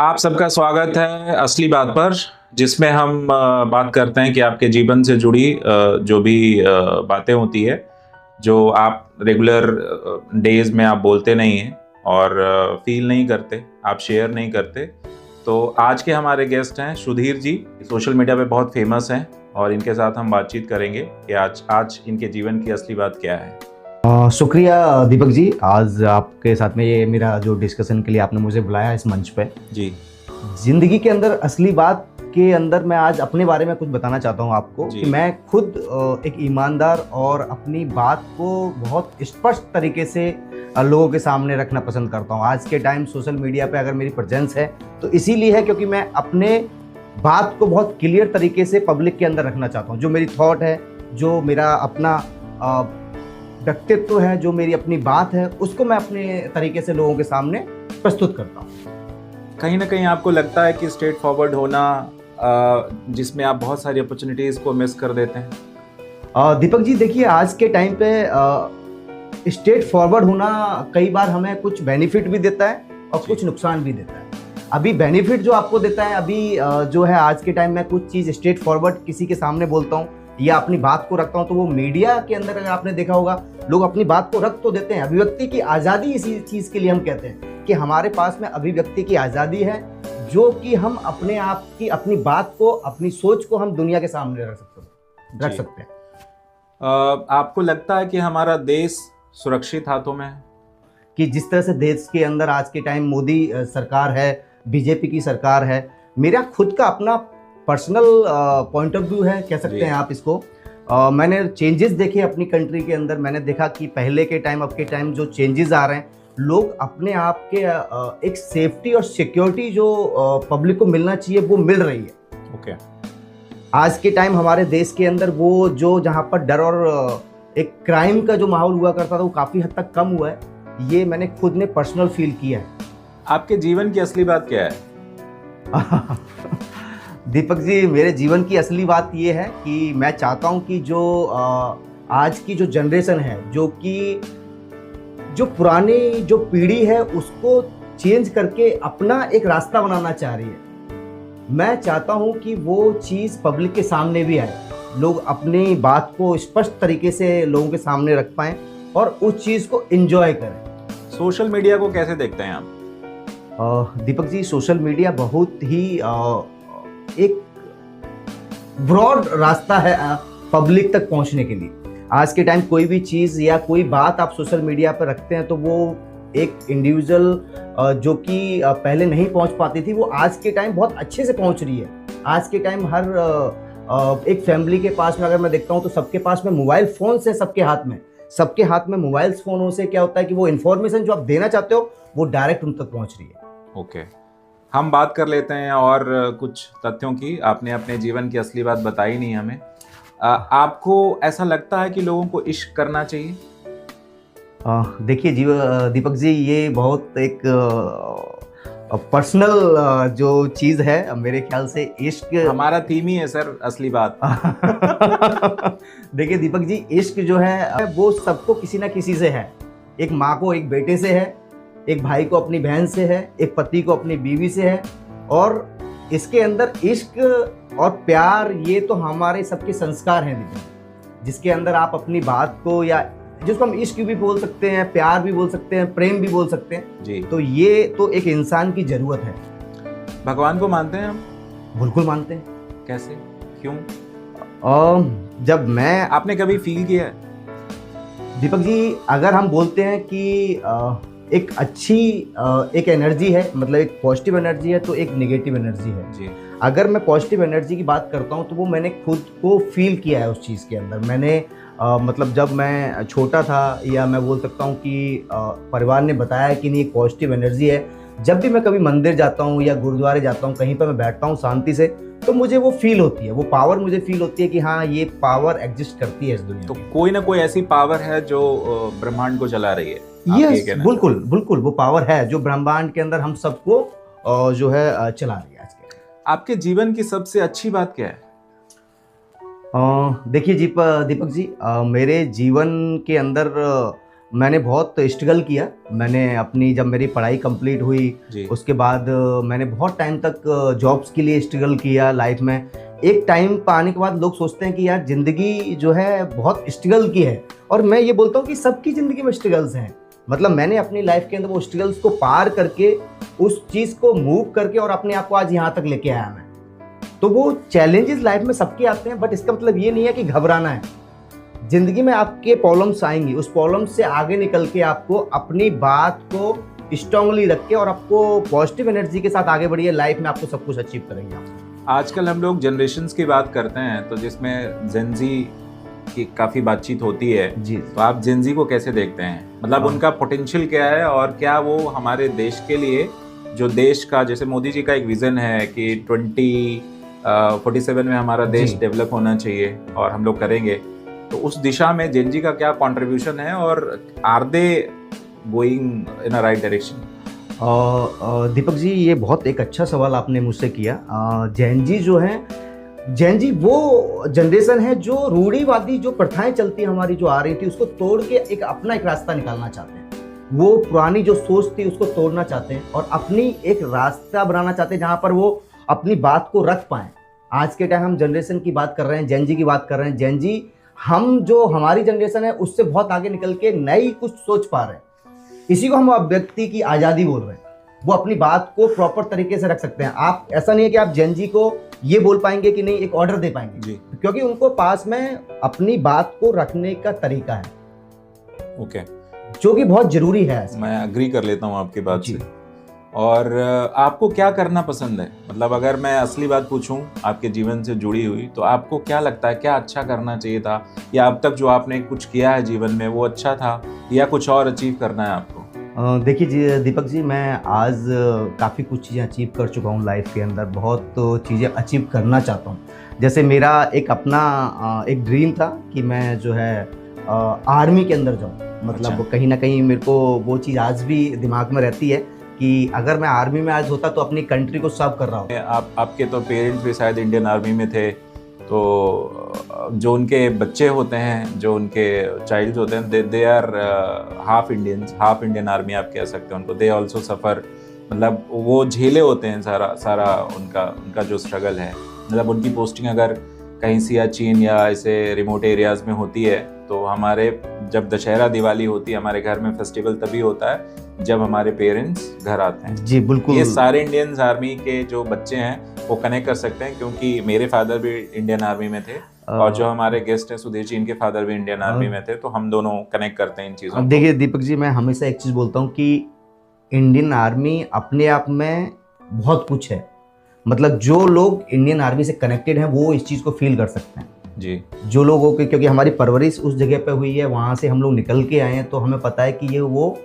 आप सबका स्वागत है असली बात पर, जिसमें हम बात करते हैं कि आपके जीवन से जुड़ी जो भी बातें होती है, जो आप रेगुलर डेज में आप बोलते नहीं हैं और फील नहीं करते, आप शेयर नहीं करते। तो आज के हमारे गेस्ट हैं सुधीर जी, सोशल मीडिया पे बहुत फेमस हैं और इनके साथ हम बातचीत करेंगे कि आज इनके जीवन की असली बात क्या है। शुक्रिया दीपक जी, आज आपके साथ में ये मेरा जो डिस्कशन के लिए आपने मुझे बुलाया इस मंच पे। जी। जिंदगी के अंदर असली बात के अंदर मैं आज अपने बारे में कुछ बताना चाहता हूँ आपको कि मैं खुद एक ईमानदार और अपनी बात को बहुत स्पष्ट तरीके से लोगों के सामने रखना पसंद करता हूँ। आज के टाइम सोशल मीडिया पे अगर मेरी प्रेजेंस है तो इसीलिए है क्योंकि मैं अपने बात को बहुत क्लियर तरीके से पब्लिक के अंदर रखना चाहता हूँ। जो मेरी थॉट है, जो मेरा अपना व्यक्तित्व है, जो मेरी अपनी बात है, उसको मैं अपने तरीके से लोगों के सामने प्रस्तुत करता हूँ। कहीं ना कहीं आपको लगता है कि स्ट्रेट फॉरवर्ड होना, जिसमें आप बहुत सारी अपॉर्चुनिटीज़ को मिस कर देते हैं? दीपक जी देखिए, आज के टाइम पे स्ट्रेट फॉरवर्ड होना कई बार हमें कुछ बेनिफिट भी देता है और कुछ नुकसान भी देता है। अभी बेनिफिट जो आपको देता है, अभी जो है आज के टाइम में कुछ चीज़ स्ट्रेट फॉरवर्ड किसी के सामने बोलता हूँ या अपनी बात को रखता हूं तो वो मीडिया के अंदर अगर आपने देखा होगा, लोग अपनी बात को रख तो देते हैं। अभिव्यक्ति की आज़ादी इसी चीज़ के लिए हम कहते हैं कि हमारे पास में अभिव्यक्ति की आज़ादी है, जो कि हम अपने आप की अपनी बात को, अपनी सोच को हम दुनिया के सामने रख सकते हैं। आपको लगता है कि हमारा देश सुरक्षित हाथों में है? कि जिस तरह से देश के अंदर आज के टाइम मोदी सरकार है, बीजेपी की सरकार है, मेरा खुद का अपना पर्सनल पॉइंट ऑफ व्यू है, कह सकते हैं आप इसको। मैंने चेंजेस देखे अपनी कंट्री के अंदर। मैंने देखा कि पहले के टाइम, अब के टाइम जो चेंजेस आ रहे हैं, लोग अपने आप के एक सेफ्टी और सिक्योरिटी जो पब्लिक को मिलना चाहिए वो मिल रही है। ओके। आज के टाइम हमारे देश के अंदर वो जो जहाँ पर डर और एक क्राइम का जो माहौल हुआ करता था वो काफ़ी हद तक कम हुआ है। ये मैंने खुद ने पर्सनल फील किया है। आपके जीवन की असली बात क्या है? दीपक जी, मेरे जीवन की असली बात ये है कि मैं चाहता हूँ कि जो आज की जो जनरेशन है, जो पुरानी जो पीढ़ी है, उसको चेंज करके अपना एक रास्ता बनाना चाह रही है। मैं चाहता हूँ कि वो चीज़ पब्लिक के सामने भी आए, लोग अपनी बात को स्पष्ट तरीके से लोगों के सामने रख पाएँ और उस चीज़ को एंजॉय करें। सोशल मीडिया को कैसे देखते हैं आप? दीपक जी, सोशल मीडिया बहुत ही एक ब्रॉड रास्ता है पब्लिक तक पहुंचने के लिए। आज के टाइम कोई भी चीज़ या कोई बात आप सोशल मीडिया पर रखते हैं तो वो एक इंडिविजुअल जो कि पहले नहीं पहुंच पाती थी, वो आज के टाइम बहुत अच्छे से पहुंच रही है। आज के टाइम हर एक फैमिली के पास में अगर मैं देखता हूं तो सबके पास में मोबाइल फ़ोन से, सबके हाथ में मोबाइल फ़ोनों से क्या होता है कि वो इन्फॉर्मेशन जो आप देना चाहते हो वो डायरेक्ट उन तक पहुँच रही है। ओके। हम बात कर लेते हैं और कुछ तथ्यों की। आपने अपने जीवन की असली बात बताई नहीं हमें। आपको ऐसा लगता है कि लोगों को इश्क करना चाहिए? देखिए दीपक जी, ये बहुत एक पर्सनल जो चीज़ है। मेरे ख्याल से इश्क हमारा थीम ही है सर, असली बात। देखिए दीपक जी, इश्क जो है वो सबको किसी ना किसी से है। एक माँ को एक बेटे से है, एक भाई को अपनी बहन से है, एक पति को अपनी बीवी से है। और इसके अंदर इश्क और प्यार, ये तो हमारे सबके संस्कार हैं दीपक, जिसके अंदर आप अपनी बात को, या जिसको हम इश्क भी बोल सकते हैं, प्यार भी बोल सकते हैं, प्रेम भी बोल सकते हैं जी। तो ये तो एक इंसान की जरूरत है। भगवान को मानते हैं हम? बिल्कुल मानते हैं। कैसे, क्यों? जब मैं आपने कभी फील किया है? दीपक जी, अगर हम बोलते हैं कि एक अच्छी एक एनर्जी है, मतलब एक पॉजिटिव एनर्जी है तो एक नेगेटिव एनर्जी है जी। अगर मैं पॉजिटिव एनर्जी की बात करता हूँ तो वो मैंने खुद को फील किया है उस चीज़ के अंदर। मैंने मतलब जब मैं छोटा था, या मैं बोल सकता हूँ कि परिवार ने बताया कि नहीं एक पॉजिटिव एनर्जी है। जब भी मैं कभी मंदिर जाता हूँ या गुरुद्वारे जाता हूँ, कहीं पर मैं बैठता हूँ शांति से, तो मुझे वो फील होती है, वो पावर मुझे फील होती है कि हाँ, ये पावर एग्जिस्ट करती है इस दुनिया तो में। कोई ना कोई ऐसी पावर है जो ब्रह्मांड को चला रही है? यस, बिल्कुल बिल्कुल, वो पावर है जो ब्रह्मांड के अंदर हम सबको जो है चला रही है आज के। आपके जीवन की सबसे अच्छी बात क्या है? देखिए दीपक जी, मेरे जीवन के अंदर मैंने बहुत स्ट्रगल किया। मैंने अपनी जब मेरी पढ़ाई कंप्लीट हुई जी। उसके बाद मैंने बहुत टाइम तक जॉब्स के लिए स्ट्रगल किया लाइफ में। एक टाइम पर आने के बाद लोग सोचते हैं कि यार ज़िंदगी जो है बहुत स्ट्रगल की है, और मैं ये बोलता हूँ कि सबकी ज़िंदगी में स्ट्रगल्स हैं। मतलब मैंने अपनी लाइफ के अंदर वो स्ट्रगल्स को पार करके उस चीज़ को मूव करके और अपने आप को आज यहाँ तक लेके आया मैं। तो वो चैलेंजेस लाइफ में सबके आते हैं, बट इसका मतलब ये नहीं है कि घबराना है। ज़िंदगी में आपके प्रॉब्लम्स आएंगी, उस प्रॉब्लम से आगे निकल के आपको अपनी बात को स्ट्रांगली रख के और आपको पॉजिटिव एनर्जी के साथ आगे बढ़िए। लाइफ में आपको सब कुछ अचीव करेंगे आप। आजकल हम लोग जनरेशन्स की बात करते हैं तो जिसमें जेनजी की काफ़ी बातचीत होती है जी। तो आप जेनजी को कैसे देखते हैं? मतलब उनका पोटेंशियल क्या है और क्या वो हमारे देश के लिए, जो देश का, जैसे मोदी जी का एक विज़न है कि 2047 में हमारा देश डेवलप होना चाहिए और हम लोग करेंगे, तो उस दिशा में जेनजी का क्या कंट्रीब्यूशन है और are they going in a right direction? Deepak ji, ये बहुत एक अच्छा सवाल आपने मुझसे किया। जैन जी जो हैं, जैन जी वो जनरेशन है जो रूढ़िवादी जो प्रथाएं चलती हमारी जो आ रही थी उसको तोड़ के एक अपना एक रास्ता निकालना चाहते हैं। वो पुरानी जो सोच थी उसको तोड़ना चाहते हैं और अपनी एक रास्ता बनाना चाहते हैं जहाँ पर वो अपनी बात को रख पाएं। आज के टाइम हम जनरेशन की बात कर रहे हैं, जैन जी की बात कर रहे हैं। जैन जी, हम जो हमारी जनरेशन है उससे बहुत आगे निकल के नई कुछ सोच पा रहे हैं। इसी को हम व्यक्ति की आज़ादी बोल रहे हैं। वो अपनी बात को प्रॉपर तरीके से रख सकते हैं। आप, ऐसा नहीं है कि आप जैन जी को ये बोल पाएंगे कि नहीं एक ऑर्डर दे पाएंगे जी, क्योंकि उनको पास में अपनी बात को रखने का तरीका है। ओके, जो कि बहुत जरूरी है। मैं अग्री कर लेता हूँ आपकी बात से। और आपको क्या करना पसंद है? मतलब अगर मैं असली बात पूछूं आपके जीवन से जुड़ी हुई, तो आपको क्या लगता है क्या अच्छा करना चाहिए था, या अब तक जो आपने कुछ किया है जीवन में वो अच्छा था, या कुछ और अचीव करना है आपको? देखिए जी दीपक जी, मैं आज काफ़ी कुछ चीज़ें अचीव कर चुका हूँ लाइफ के अंदर। बहुत चीज़ें अचीव करना चाहता हूँ। जैसे मेरा एक अपना एक ड्रीम था कि मैं जो है आर्मी के अंदर जाऊँ। मतलब अच्छा। कहीं ना कहीं मेरे को वो चीज़ आज भी दिमाग में रहती है कि अगर मैं आर्मी में आज होता तो अपनी कंट्री को सर्व कर रहा हूँ। आपके तो पेरेंट्स भी शायद इंडियन आर्मी में थे, तो जो उनके बच्चे होते हैं, जो उनके चाइल्ड होते हैं, they are half Indians, half Indian army आप कह सकते हैं उनको। दे ऑल्सो सफ़र, मतलब वो झेले होते हैं सारा उनका जो स्ट्रगल है। मतलब उनकी पोस्टिंग अगर कहीं सियाचिन या ऐसे रिमोट एरियाज़ में होती है, तो हमारे जब दशहरा दिवाली होती है हमारे घर में फेस्टिवल तभी होता है जब हमारे पेरेंट्स घर आते हैं। जी बिल्कुल। ये सारे इंडियन आर्मी के जो बच्चे हैं वो कनेक्ट कर सकते हैं, क्योंकि मेरे फादर भी इंडियन आर्मी में थे और जो हमारे गेस्ट हैं सुधीर जी, इनके फादर भी इंडियन आर्मी में थे, तो हम दोनों कनेक्ट करते हैं इन चीज़ों को। देखिए दीपक जी, मैं हमेशा एक चीज़ बोलता हूँ कि इंडियन आर्मी अपने आप में बहुत कुछ है। मतलब जो लोग इंडियन आर्मी से कनेक्टेड हैं वो इस चीज़ को फील कर सकते हैं जी। जो लोगों के, क्योंकि हमारी परवरिश उस जगह पे हुई है, वहाँ से हम लोग निकल के आए हैं, तो हमें पता है कि ये वो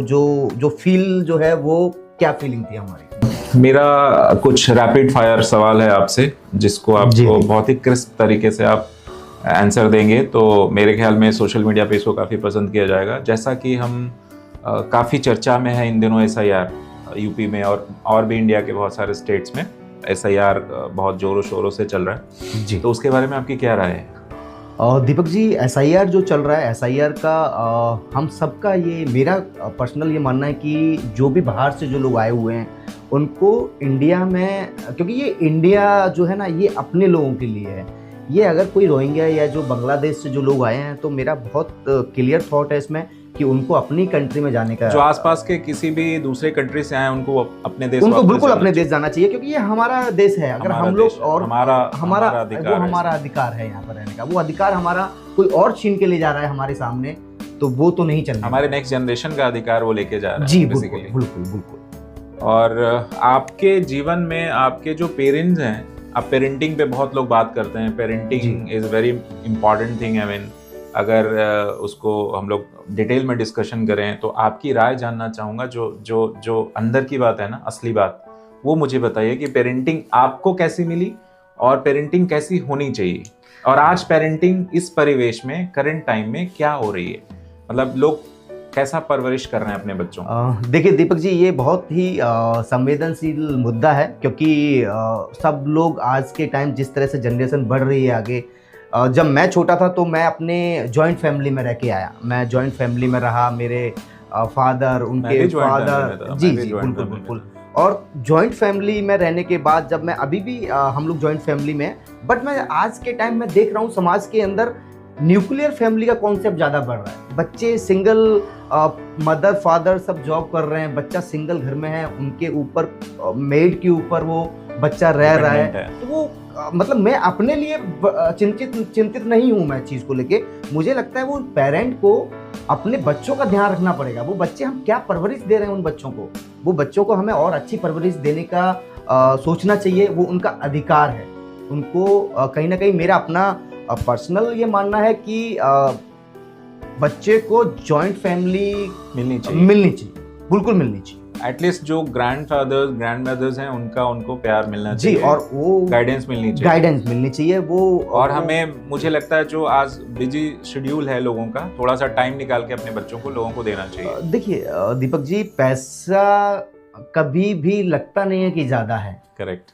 जो फील जो है वो क्या फीलिंग थी हमारी। मेरा कुछ रैपिड फायर सवाल है आपसे, जिसको आपको बहुत ही क्रिस्प तरीके से आप आंसर देंगे तो मेरे ख्याल में सोशल मीडिया पे इसको काफ़ी पसंद किया जाएगा। जैसा कि हम काफ़ी चर्चा में है इन दिनों SIR यूपी में और भी इंडिया के बहुत सारे स्टेट्स में SIR बहुत ज़ोरों शोरों से चल रहा है जी, तो उसके बारे में आपकी क्या राय है? दीपक जी, SIR जो चल रहा है, SIR का हम सबका, ये मेरा पर्सनल ये मानना है कि जो भी बाहर से जो लोग आए हुए हैं उनको इंडिया में, क्योंकि ये इंडिया जो है ना ये अपने लोगों के लिए है। ये अगर कोई रोहिंग्या या जो बांग्लादेश से जो लोग आए हैं तो मेरा बहुत क्लियर थॉट है इसमें कि उनको अपनी कंट्री में जाने का, जो आसपास के किसी भी दूसरे कंट्री से आए उनको अपने देश, उनको बिल्कुल अपने देश जाना चाहिए, क्योंकि ये हमारा देश है। अगर हम लोग और हमारा अधिकार है यहाँ पर रहने का, वो अधिकार हमारा कोई और छीन के ले जा रहा है हमारे सामने, तो वो तो नहीं चलना। हमारे नेक्स्ट जनरेशन का अधिकार वो लेके जा रहा है। जी बिल्कुल। और आपके जीवन में आपके जो पेरेंट्स हैं, आप पेरेंटिंग पे बहुत लोग बात करते हैं। Parenting is very important thing. I mean अगर उसको हम लोग डिटेल में डिस्कशन करें तो आपकी राय जानना चाहूँगा। जो अंदर की बात है ना, असली बात, वो मुझे बताइए कि पेरेंटिंग आपको कैसी मिली और पेरेंटिंग कैसी होनी चाहिए, और आज पेरेंटिंग इस परिवेश में करंट टाइम में क्या हो रही है, मतलब लोग कैसा परवरिश कर रहे हैं अपने बच्चों को? देखिए दीपक जी, ये बहुत ही संवेदनशील मुद्दा है, क्योंकि सब लोग आज के टाइम जिस तरह से जनरेशन बढ़ रही है आगे, जब मैं छोटा था तो मैं अपने जॉइंट फैमिली में रह के आया, मैं जॉइंट फैमिली में रहा, मेरे फादर, उनके फादर, जी जी बिल्कुल बिल्कुल। और जॉइंट फैमिली में रहने के बाद जब मैं अभी भी हम लोग जॉइंट फैमिली में, बट मैं आज के टाइम में देख रहा हूँ समाज के अंदर न्यूक्लियर फैमिली का कॉन्सेप्ट ज़्यादा बढ़ रहा है। बच्चे सिंगल, मदर फादर सब जॉब कर रहे हैं, बच्चा सिंगल घर में है, उनके ऊपर मेड के ऊपर वो बच्चा रह रहा है। तो वो मतलब मैं अपने लिए चिंतित नहीं हूँ मैं चीज़ को लेके। मुझे लगता है वो पेरेंट को अपने बच्चों का ध्यान रखना पड़ेगा। वो बच्चे हम क्या परवरिश दे रहे हैं उन बच्चों को, वो बच्चों को हमें और अच्छी परवरिश देने का सोचना चाहिए। वो उनका अधिकार है। उनको कहीं ना कहीं मेरा अपना पर्सनल ये मानना है कि बच्चे को जॉइंट फैमिली मिलनी चाहिए, बिल्कुल मिलनी चाहिए। एटलीस्ट जो ग्रैंडफादर्स ग्रैंडमदर्स हैं उनको प्यार मिलना चाहिए जी, और वो गाइडेंस मिलनी चाहिए वो। और हमें, मुझे लगता है जो आज बिजी शेड्यूल है लोगों का, थोड़ा सा टाइम निकाल के अपने बच्चों को लोगों को देना चाहिए। देखिए दीपक जी, पैसा कभी भी लगता नहीं है कि ज्यादा है। करेक्ट।